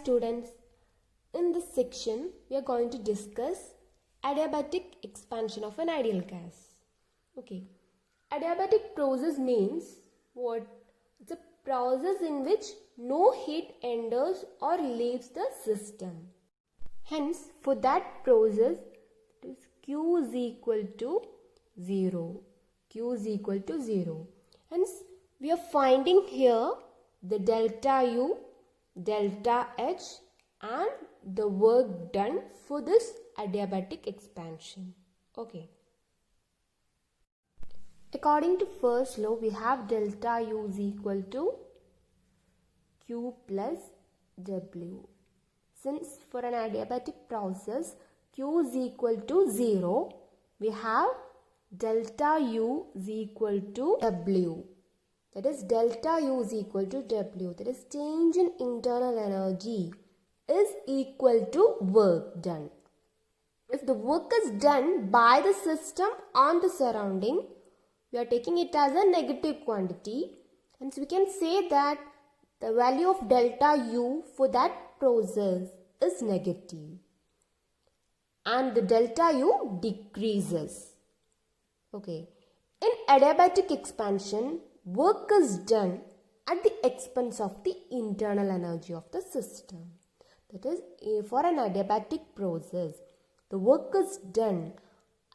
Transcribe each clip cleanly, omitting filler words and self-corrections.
students, in this section we are going to discuss adiabatic expansion of an ideal gas. Okay, adiabatic process means what? It's a process in which no heat enters or leaves the system. Hence, for that process, Q is equal to 0. Q is equal to 0. Hence, we are finding here the delta U, delta H and the work done for this adiabatic expansion. Okay. According to first law, we have delta U is equal to Q plus W. Since for an adiabatic process, Q is equal to 0, we have delta U is equal to W. That is delta U is equal to W. That is change in internal energy is equal to work done. If the work is done by the system on the surrounding, we are taking it as a negative quantity. Hence we can say that the value of delta U for that process is negative. And the delta U decreases. Okay. In adiabatic expansion, work is done at the expense of the internal energy of the system. That is, for an adiabatic process, the work is done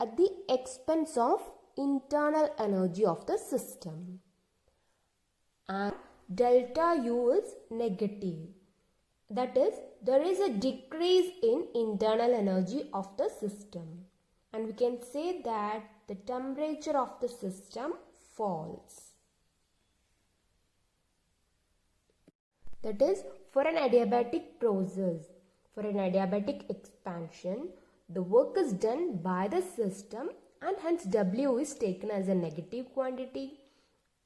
at the expense of internal energy of the system. And delta U is negative. That is, there is a decrease in internal energy of the system. And we can say that the temperature of the system falls. That is, for an adiabatic process, for an adiabatic expansion, the work is done by the system and hence W is taken as a negative quantity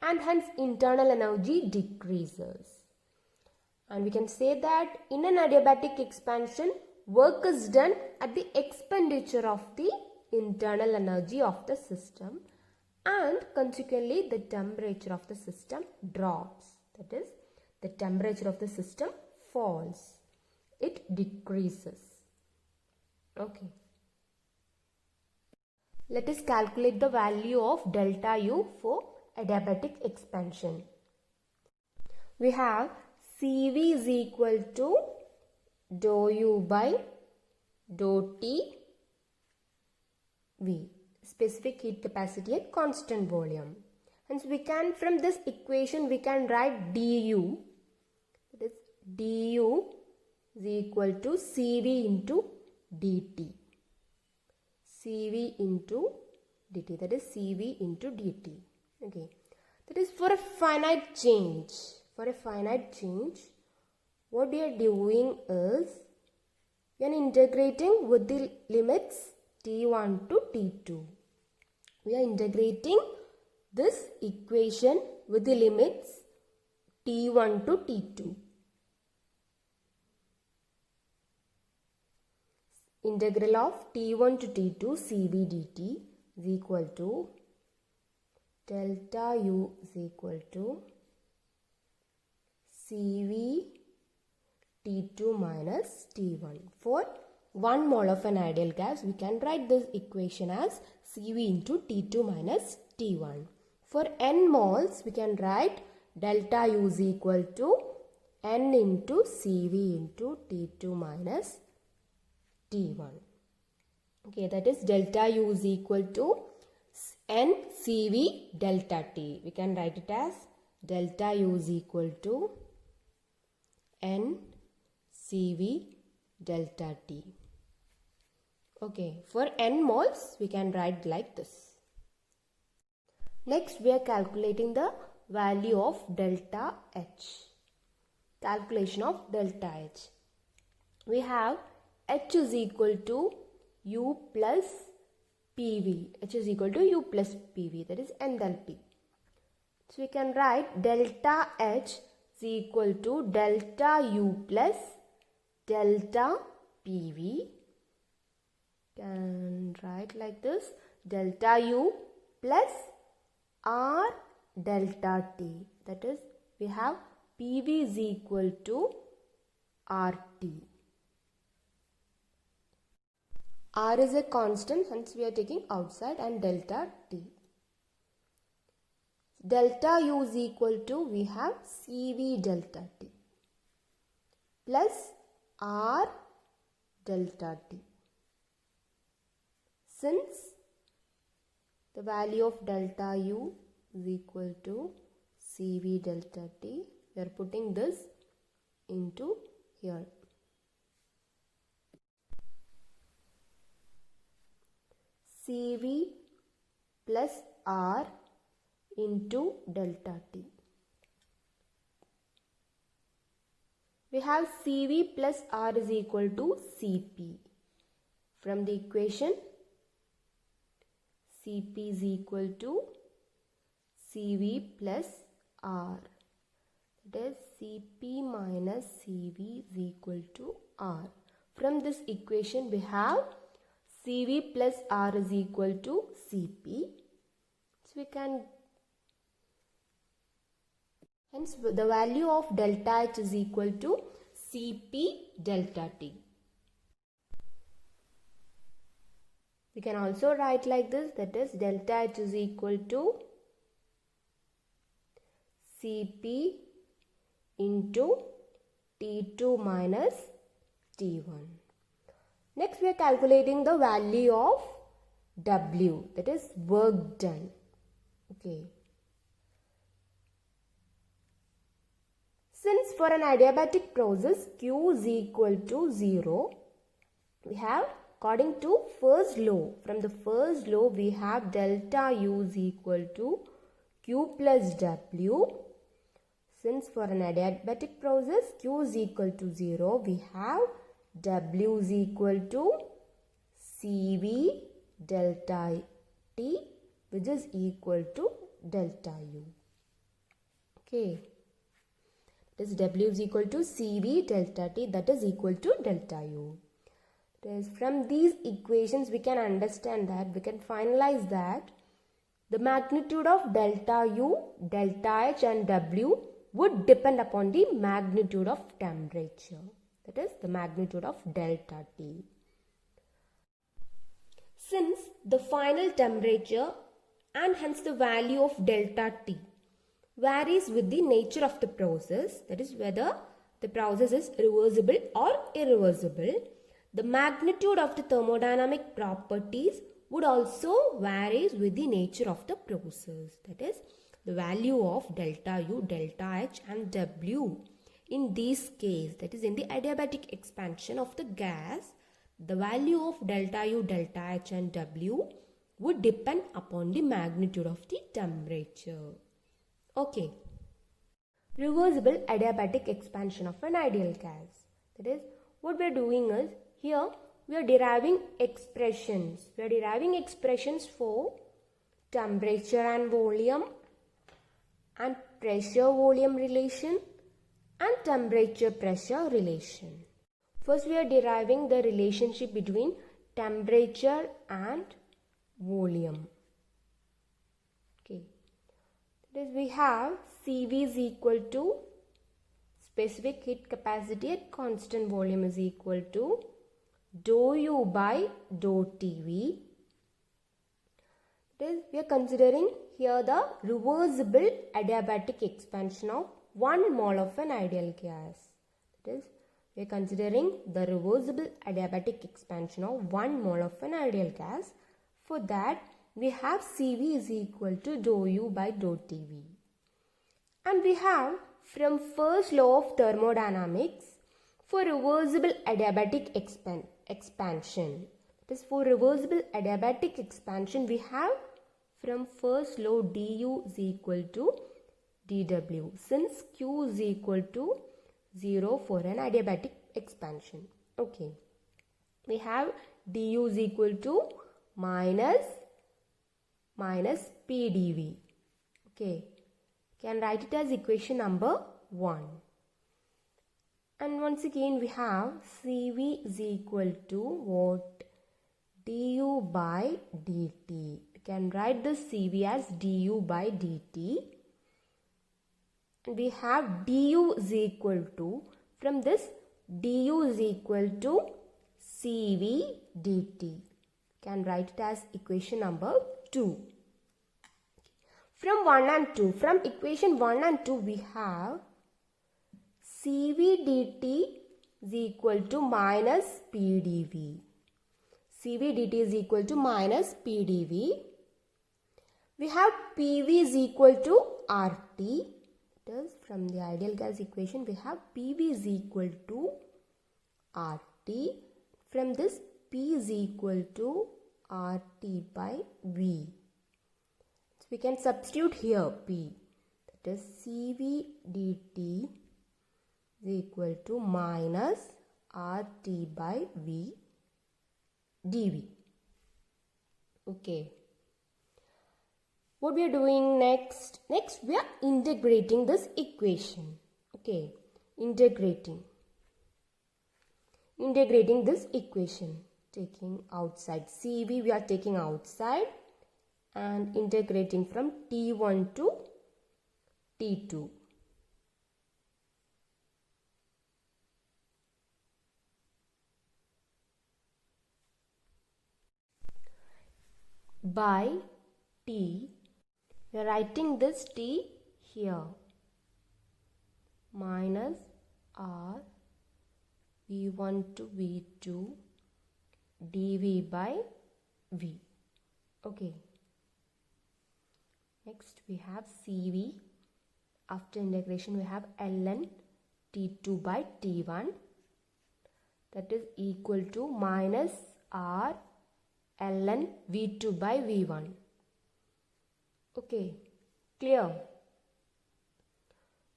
and hence internal energy decreases. And we can say that in an adiabatic expansion, work is done at the expenditure of the internal energy of the system and consequently the temperature of the system drops. That is, the temperature of the system falls. It decreases. Okay. Let us calculate the value of delta U for adiabatic expansion. We have CV is equal to dou U by dou T V, specific heat capacity at constant volume. Hence we can, from this equation we can write du. That is, du is equal to CV into dt. CV into dt, that is CV into dt. Okay, that is for a finite change. For a finite change, what we are doing is we are integrating with the limits t1 to t2. We are integrating this equation with the limits t1 to t2. Integral of t1 to t2 CV dt is equal to delta U is equal to CV T2 minus T1. For 1 mole of an ideal gas, we can write this equation as CV into T2 minus T1. For n moles, we can write delta U is equal to n into CV into T2 minus T1. Okay, that is delta U is equal to n CV delta T. We can write it as delta U is equal to n CV delta T. Okay, for n moles, we can write like this. Next, we are calculating the value of delta H. Calculation of delta H. We have H is equal to U plus PV. H is equal to U plus PV, that is enthalpy. So we can write delta H is equal to delta U plus delta PV. Can write like this, delta U plus R delta T. That is, we have PV is equal to RT. R is a constant, hence we are taking outside, and delta T. Delta U is equal to, we have CV delta T plus R delta T. Since the value of delta U is equal to CV delta T, we are putting this into here. CV plus R into delta T. We have CV plus R is equal to CP. From the equation, CP is equal to CV plus R. That is CP minus CV is equal to R. From this equation, we have CV plus R is equal to CP. So we can, hence the value of delta H is equal to CP delta T. We can also write like this, that is delta H is equal to CP into T2 minus T1. Next we are calculating the value of W, that is work done. Okay. Since for an adiabatic process Q is equal to 0, we have, according to first law, from the first law we have delta U is equal to Q plus W. Since for an adiabatic process Q is equal to 0, we have W is equal to CV delta T, which is equal to delta U. Okay. This W is equal to CV delta T, that is equal to delta U. From these equations we can understand that, we can finalize that the magnitude of delta U, delta H and W would depend upon the magnitude of temperature, that is the magnitude of delta T. Since the final temperature and hence the value of delta T varies with the nature of the process, that is whether the process is reversible or irreversible, the magnitude of the thermodynamic properties would also vary with the nature of the process, that is the value of delta U, delta H and W. In this case, that is in the adiabatic expansion of the gas, the value of delta U, delta H and W would depend upon the magnitude of the temperature. Okay. Reversible adiabatic expansion of an ideal gas. That is, what we are doing is, here we are deriving expressions. We are deriving expressions for temperature and volume and pressure volume relation and temperature pressure relation. First we are deriving the relationship between temperature and volume. Okay. That is, we have CV is equal to specific heat capacity at constant volume is equal to dou U by dou TV. That is, we are considering here the reversible adiabatic expansion of 1 mole of an ideal gas. That is, we are considering the reversible adiabatic expansion of 1 mole of an ideal gas. For that, we have CV is equal to dou U by dou TV. And we have from first law of thermodynamics, for reversible adiabatic expansion. That is, for reversible adiabatic expansion, we have from first law du is equal to dw, since Q is equal to 0 for an adiabatic expansion. Okay. We have du is equal to minus pdv. Okay. Can write it as equation number 1. And once again we have CV is equal to what? du by dt. We can write this CV as du by dt. And we have du is equal to, from this du is equal to Cv dt. Can write it as equation number 2. From 1 and 2, from equation 1 and 2 we have Cv dt is equal to minus Pdv. Cv dt is equal to minus Pdv. We have Pv is equal to RT. That is, from the ideal gas equation we have Pv is equal to RT. From this, P is equal to RT by V. So we can substitute here P. That is Cv dt is equal to minus RT by V dV. Okay. What we are doing next? Next we are integrating this equation. Okay. Integrating this equation. Taking outside Cv, we are taking outside and integrating from T1 to T2. By T, we are writing this T here. Minus R V1 to V2 dV by V. Okay. Next we have Cv. After integration we have ln T2 by T1. That is equal to minus R ln V2 by V1. Okay. Clear?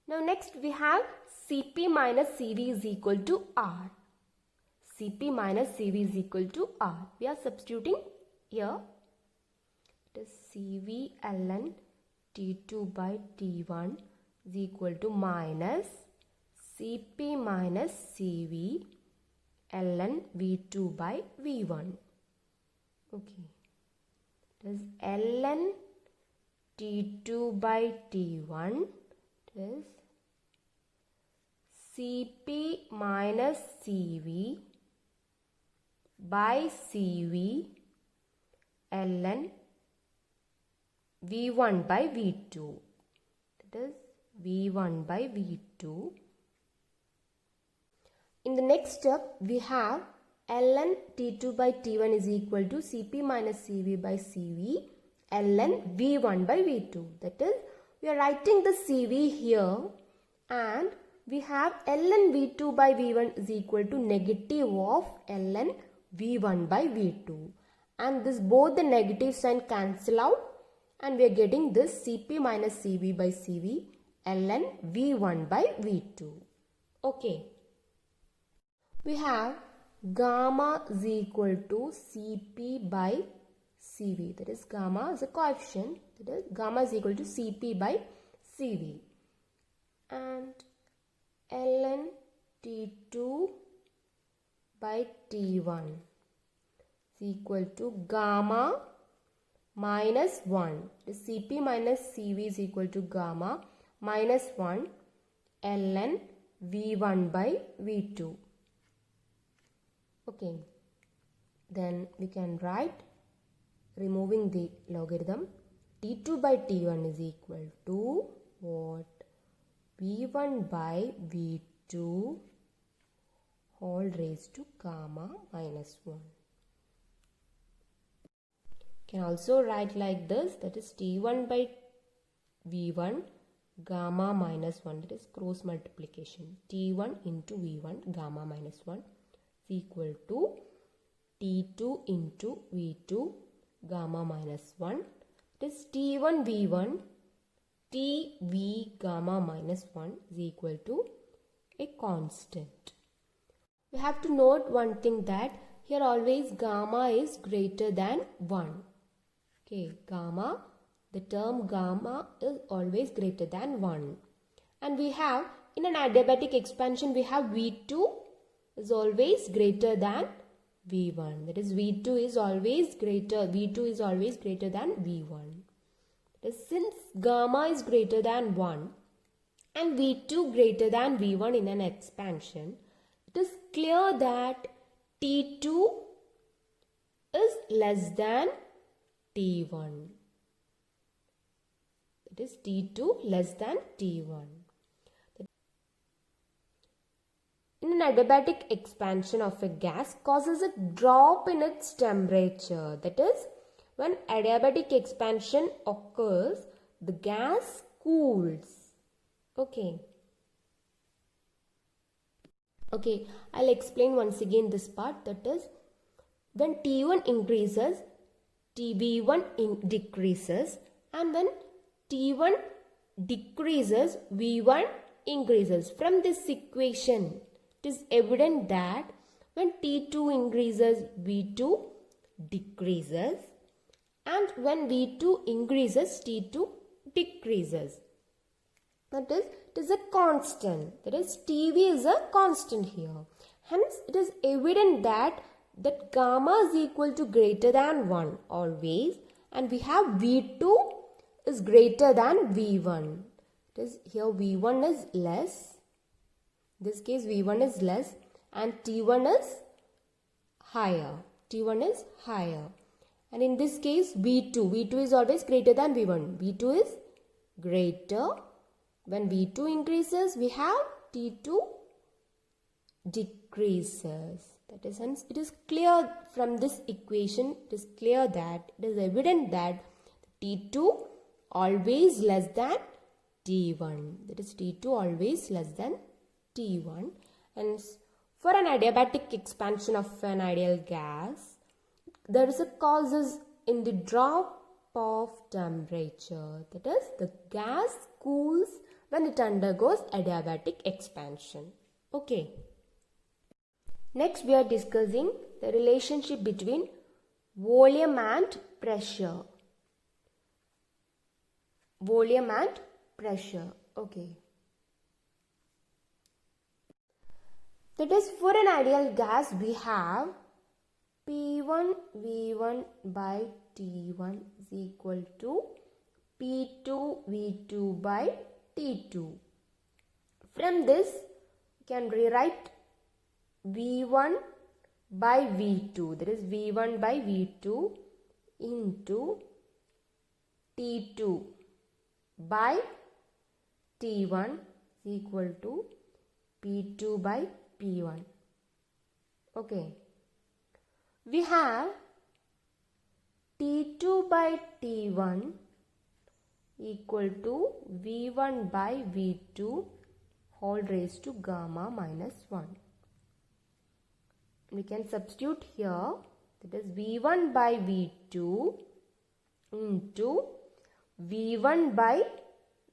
Now next we have Cp minus Cv is equal to R. Cp minus Cv is equal to R. We are substituting here. It is Cv ln T2 by T1 is equal to minus Cp minus Cv ln V2 by V1. Okay. It is ln T2 by T1 is Cp minus Cv by Cv ln V1 by V2. That is V1 by V2. In the next step, we have ln T2 by T1 is equal to Cp minus Cv by Cv ln V1 by V2. That is, we are writing the Cv here and we have ln V2 by V1 is equal to negative of ln V1 by V2. And this both the negative sign cancel out and we are getting this Cp minus Cv by Cv ln V1 by V2. Okay. We have gamma is equal to Cp by Cv. That is gamma is a coefficient. That is gamma is equal to Cp by Cv. And ln T2 by T1 is equal to gamma minus 1. The Cp minus Cv is equal to gamma minus 1 ln V1 by V2. Okay. Then we can write, removing the logarithm, T2 by T1 is equal to what? V1 by V2 whole raised to gamma minus 1. Can also write like this, that is T1 by V1 gamma minus 1, that is cross multiplication. T1 into V1 gamma minus 1 is equal to T2 into V2 gamma minus 1. That is T1 V1 Tv gamma minus 1 is equal to a constant. We have to note one thing, that here always gamma is greater than 1. Okay, gamma, the term gamma is always greater than 1. And we have, in an adiabatic expansion, we have V2 is always greater than V1. That is V2 is always greater than V1. Since gamma is greater than 1 and V2 greater than V1 in an expansion, it is clear that T2 is less than T1. It is T2 less than T1. In an adiabatic expansion of a gas causes a drop in its temperature. That is, when adiabatic expansion occurs, the gas cools. Okay, I'll explain once again this part. That is, when T1 increases, TB1 decreases, and when T1 decreases, V1 increases. From this equation, it is evident that when T2 increases, V2 decreases, and when V2 increases, T2 decreases. That is, it is a constant. That is, TV is a constant here. Hence, it is evident that gamma is equal to greater than 1 always, and we have V2 is greater than V1. It is here V1 is less. In this case V1 is less and T1 is higher. T1 is higher. And in this case V2 is always greater than V1. V2 is greater. When V2 increases, we have T2 decreases. That is, hence it is clear from this equation, it is clear that it is evident that T2 always less than T1. That is, T2 always less than T1. And for an adiabatic expansion of an ideal gas, there is a causes in the drop of temperature. That is, the gas cools when it undergoes adiabatic expansion. Okay. Next, we are discussing the relationship between volume and pressure. Volume and pressure. Okay. That is, for an ideal gas, we have P1 V1 by T1 is equal to P2 V2 by T2. From this, we can rewrite V1 by V2. That is, V1 by V2 into T2 by T1 is equal to P2 by P1. Okay. We have T2 by T1 equal to V1 by V2 whole raised to gamma minus 1. We can substitute here, that is V1 by V2 into V1 by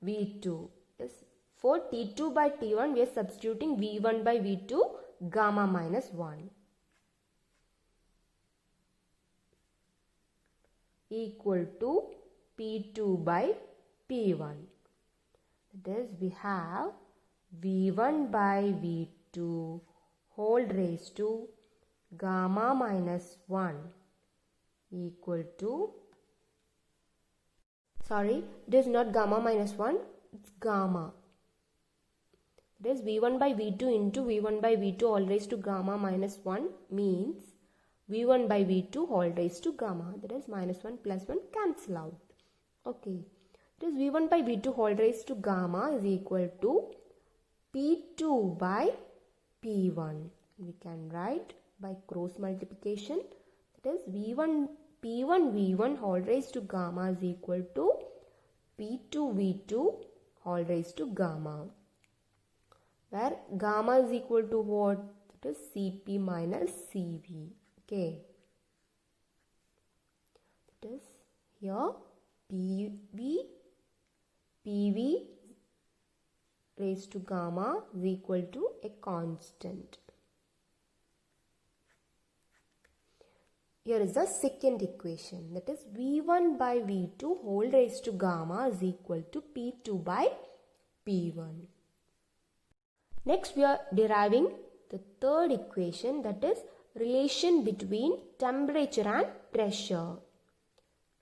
V2. Yes. For T2 by T1, we are substituting V1 by V2 gamma minus 1 equal to P2 by P1. That is, we have V1 by V2 whole raised to gamma minus 1 equal to, sorry, it is not gamma minus 1, it's gamma. That is, V1 by V2 into V1 by V2 all raised to gamma minus 1 means V1 by V2 whole raised to gamma. That is, minus 1 plus 1 cancel out. Okay. That is, V1 by V2 whole raised to gamma is equal to P2 by P1. We can write by cross multiplication. That is, P1 V1 whole raised to gamma is equal to P2 V2 whole raised to gamma, where gamma is equal to what? That is Cp minus Cv. Okay. That is, here PV raised to gamma is equal to a constant. Here is the second equation, that is V1 by V2 whole raised to gamma is equal to P2 by P1. Next, we are deriving the third equation, that is relation between temperature and pressure.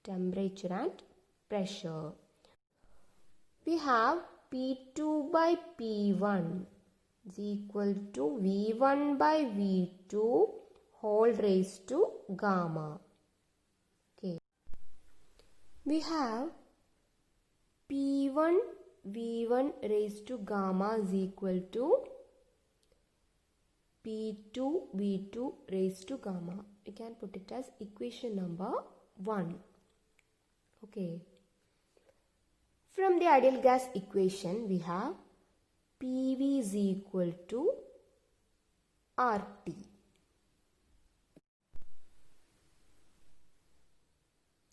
Temperature and pressure. We have P2 by P1 is equal to V1 by V2 whole raised to gamma. Okay. We have P1 V1 raised to gamma is equal to P2 V2 raised to gamma. We can put it as equation number 1. Okay. From the ideal gas equation, we have PV is equal to RT.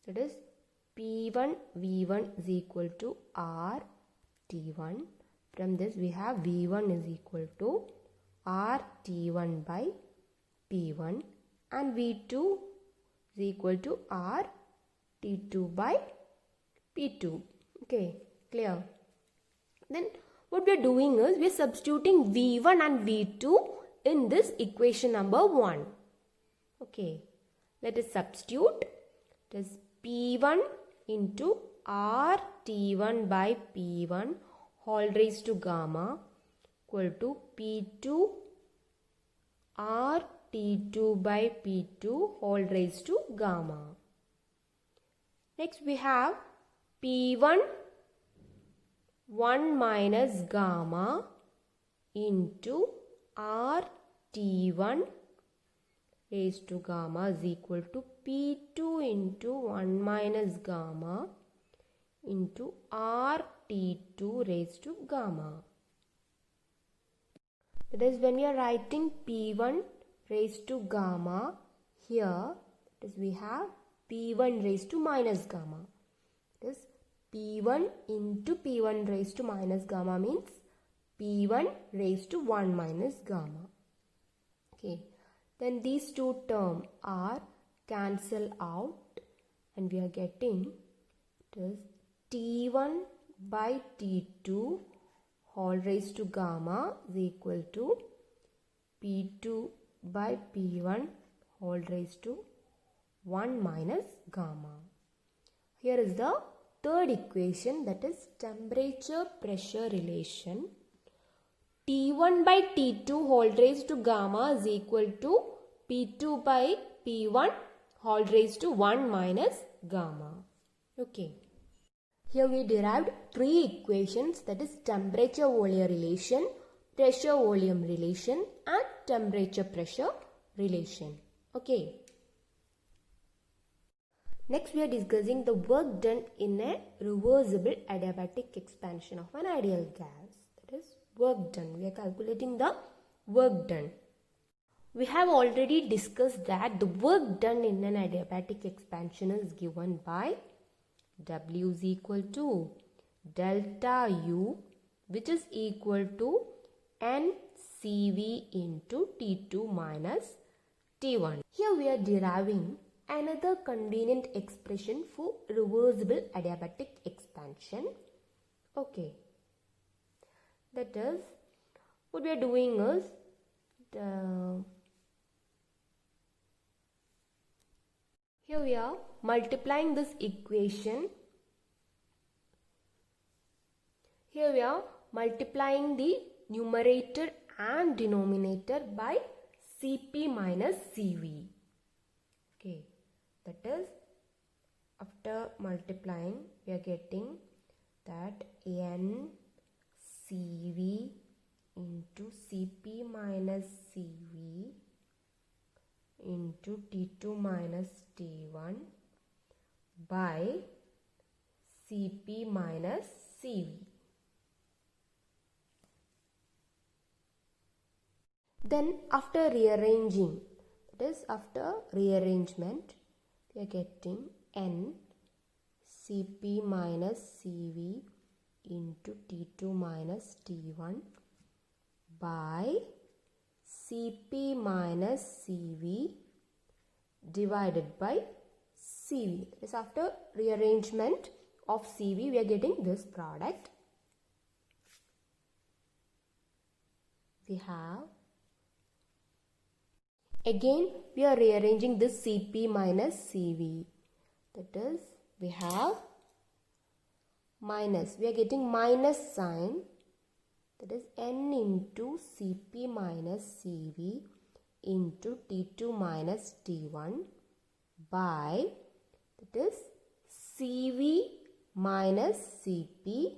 That is P1 V1 is equal to RT1. From this we have V1 is equal to RT1 by P1 and V2 is equal to RT2 by P2. Okay, clear? Then what we are doing is we are substituting V1 and V2 in this equation number 1. Okay, let us substitute. It is P1 into RT1 by P1 whole raised to gamma equal to P2 RT2 by P2 whole raised to gamma. Next we have P1 1 minus gamma into RT1 raised to gamma is equal to P2 into 1 minus gamma into RT2 raised to gamma. That is, when we are writing P1 raised to gamma, here that is we have P1 raised to minus gamma. That is P1 into P1 raised to minus gamma means P1 raised to 1 minus gamma. Okay. Then these two terms are cancel out and we are getting it is T1 by T2 whole raised to gamma is equal to P2 by P1 whole raised to 1 minus gamma. Here is the third equation, that is temperature pressure relation. T1 by T2 whole raised to gamma is equal to P2 by P1 whole raised to 1 minus gamma. Okay. Here we derived three equations, that is temperature volume relation, pressure volume relation and temperature pressure relation. Okay. Next we are discussing the work done in a reversible adiabatic expansion of an ideal gas. That is work done. We are calculating the work done. We have already discussed that the work done in an adiabatic expansion is given by W is equal to delta U, which is equal to NCV into T2 minus T1. Here we are deriving another convenient expression for reversible adiabatic expansion. Okay. That is, what we are doing is here we are multiplying this equation. Here we are multiplying the numerator and denominator by Cp minus Cv. Okay, that is, after multiplying we are getting that NCV into Cp minus Cv into T2 minus T1 by Cp minus Cv. Then after rearranging, that is after rearrangement, we are getting N Cp minus Cv into T2 minus T1 by Cp minus Cv divided by Cv. That is, after rearrangement of Cv, we are getting this product. We have, again we are rearranging this Cp minus Cv. That is, we have minus, we are getting minus sign that is n into Cp minus Cv into T2 minus T1 by, that is Cv minus Cp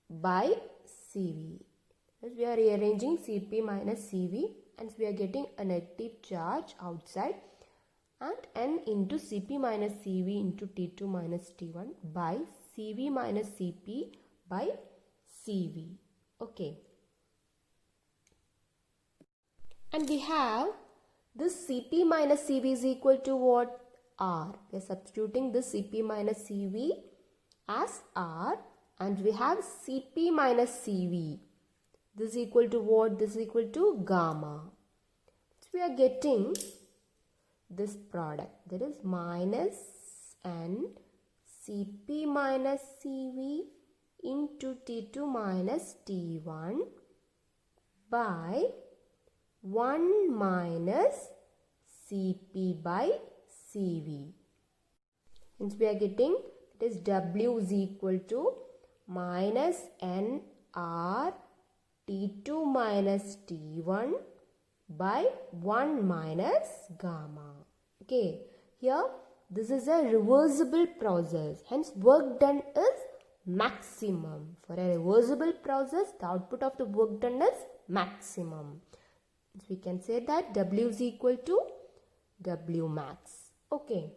by Cv. As we are rearranging Cp minus Cv and we are getting a negative charge outside, and n into Cp minus Cv into T2 minus T1 by Cv minus Cp by Cv. Okay. And we have this Cp minus Cv is equal to what? R. We are substituting this Cp minus Cv as R, and we have Cp minus Cv. This is equal to what? This is equal to gamma. So we are getting this product, that is minus n Cp minus Cv into T2 minus T1 by 1 minus Cp by Cv. Hence we are getting, that is W is equal to minus nR T2 minus T1 by 1 minus gamma. Okay, here this is a reversible process, hence work done is maximum. For a reversible process, the output of the work done is maximum. So we can say that W is equal to W max. Okay.